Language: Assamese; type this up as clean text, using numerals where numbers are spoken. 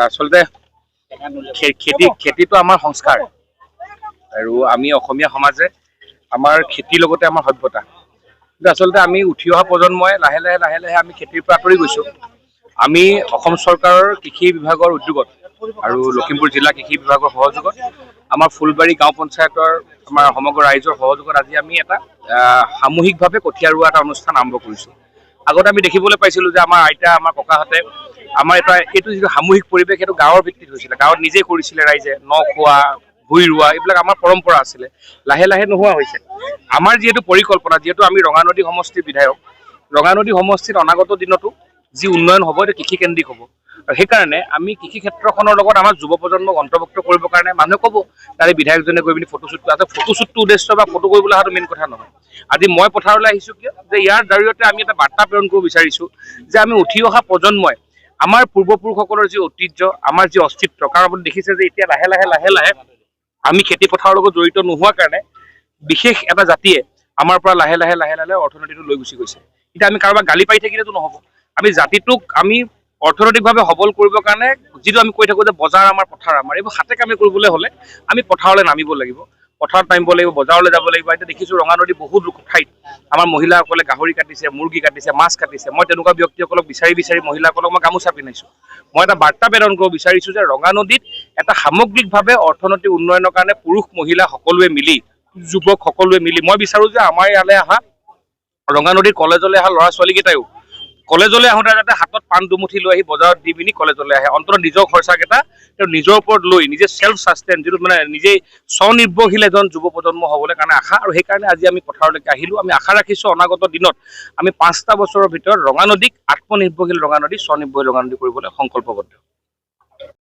আচলতে খেতিটো আমাৰ সংস্কাৰ আৰু আমি অসমীয়া সমাজে আমাৰ খেতিৰ লগতে আমাৰ সভ্যতা। কিন্তু আচলতে আমি উঠি অহা প্ৰজন্মই লাহে লাহে আমি খেতিৰ পৰা আঁতৰি গৈছোঁ। আমি অসম চৰকাৰৰ কৃষি বিভাগৰ উদ্যোগত আৰু লখিমপুৰ জিলা কৃষি বিভাগৰ সহযোগত আমাৰ ফুলবাৰী গাঁও পঞ্চায়তৰ আমাৰ সমগ্ৰ ৰাইজৰ সহযোগত আজি আমি এটা সামূহিকভাৱে কঠীয়া ৰোৱা এটা অনুষ্ঠান আৰম্ভ কৰিছোঁ। আগতে আমি দেখিবলৈ পাইছিলোঁ যে আমাৰ আইতা আমাৰ ককাহঁতে আমাৰ এইটো যিটো সামূহিক পৰিৱেশ সেইটো গাঁৱৰ ভিত্তিত হৈছিলে, গাঁৱত নিজে কৰিছিলে ৰাইজে, ন খোৱা, ভুই ৰোৱা, এইবিলাক আমাৰ পৰম্পৰা আছিলে। লাহে লাহে নোহোৱা হৈছে। আমাৰ যিহেতু পৰিকল্পনা, যিহেতু আমি ৰঙানদী সমষ্টিৰ বিধায়ক, ৰঙানদী সমষ্টিত অনাগত দিনতো যি উন্নয়ন হ'ব এইটো কৃষিকেন্দ্ৰিক হ'ব। আৰু সেইকাৰণে আমি কৃষি ক্ষেত্ৰখনৰ লগত আমাৰ যুৱ প্ৰজন্মক অন্তৰ্ভুক্ত কৰিবৰ কাৰণে মানুহে ক'ব তাৰে বিধায়কজনে গৈ পিনি ফটোশ্বুট কৰা, ফটোশ্বুটটো উদ্দেশ্য বা ফটো কৰিবলৈ অহাটো মেইন কথা নহয়। আজি মই পথাৰলৈ আহিছোঁ কিয় যে ইয়াৰ জৰিয়তে আমি এটা বাৰ্তা প্ৰেৰণ কৰিব বিচাৰিছোঁ যে আমি উঠি অহা প্ৰজন্মই আমাৰ পূৰ্বপুৰুষসকলৰ যি ঐতিহ্য, আমাৰ যি অস্তিত্ব, কাৰণ আপুনি দেখিছে যে এতিয়া লাহে লাহে আমি খেতি পথাৰৰ লগত জড়িত নোহোৱাৰ কাৰণে বিশেষ এটা জাতিয়ে আমাৰ পৰা লাহে লাহে অৰ্থনীতিটো লৈ গুচি গৈছে। এতিয়া আমি কাৰোবাক গালি পাৰি থাকিলেতো নহ'ব। আমি জাতিটোক আমি অৰ্থনৈতিকভাৱে সবল কৰিবৰ কাৰণে যিটো আমি কৈ থাকোঁ যে বজাৰ আমাৰ পথাৰ আমাৰ, এইবোৰ হাতে কামে কৰিবলৈ হ'লে আমি পথাৰলৈ নামিব লাগিব, পথাৰত নামিব লাগিব, বজাৰলৈ যাব লাগিব। এতিয়া দেখিছোঁ ৰঙানদী বহুত ঠাইত আমাৰ মহিলাসকলে গাহৰি কাটিছে, মুৰ্গী কাটিছে, মাছ কাটিছে। মই তেনেকুৱা ব্যক্তিসকলক বিচাৰি মহিলাসকলক মই গামোচা পিন্ধাইছোঁ। মই এটা বাৰ্তা প্ৰেৰণ কৰিব বিচাৰিছোঁ যে ৰঙানদীত এটা সামগ্ৰিকভাৱে অৰ্থনৈতিক উন্নয়নৰ কাৰণে পুৰুষ মহিলা সকলোৱে মিলি, যুৱক সকলোৱে মিলি মই বিচাৰোঁ যে আমাৰ ইয়ালৈ অহা ৰঙানদীৰ কলেজলৈ অহা ল'ৰা ছোৱালীকেইটাইও কলেজলৈ আহোঁতে যাতে হাতত পাণ দুমুঠি লৈ আহি বজাৰত দি পিনি কলেজলৈ আহে, অন্ততঃ নিজৰ খৰচাকেইটা তেওঁ নিজৰ ওপৰত লৈ নিজে চেল্ফ ছাষ্টেইন, যিটো মানে নিজেই স্বনিৰ্ভৰশীল এজন যুৱ প্ৰজন্ম হ'বলৈ কাৰণে আশা। আৰু সেইকাৰণে আজি আমি পথাৰলৈকে আহিলোঁ। আমি আশা ৰাখিছোঁ অনাগত দিনত আমি 5টা বছৰৰ ভিতৰত ৰঙানদীক আত্মনিৰ্ভৰশীল ৰঙানদী, স্বনিৰ্ভৰশীল ৰঙানদী কৰিবলৈ সংকল্পবদ্ধ।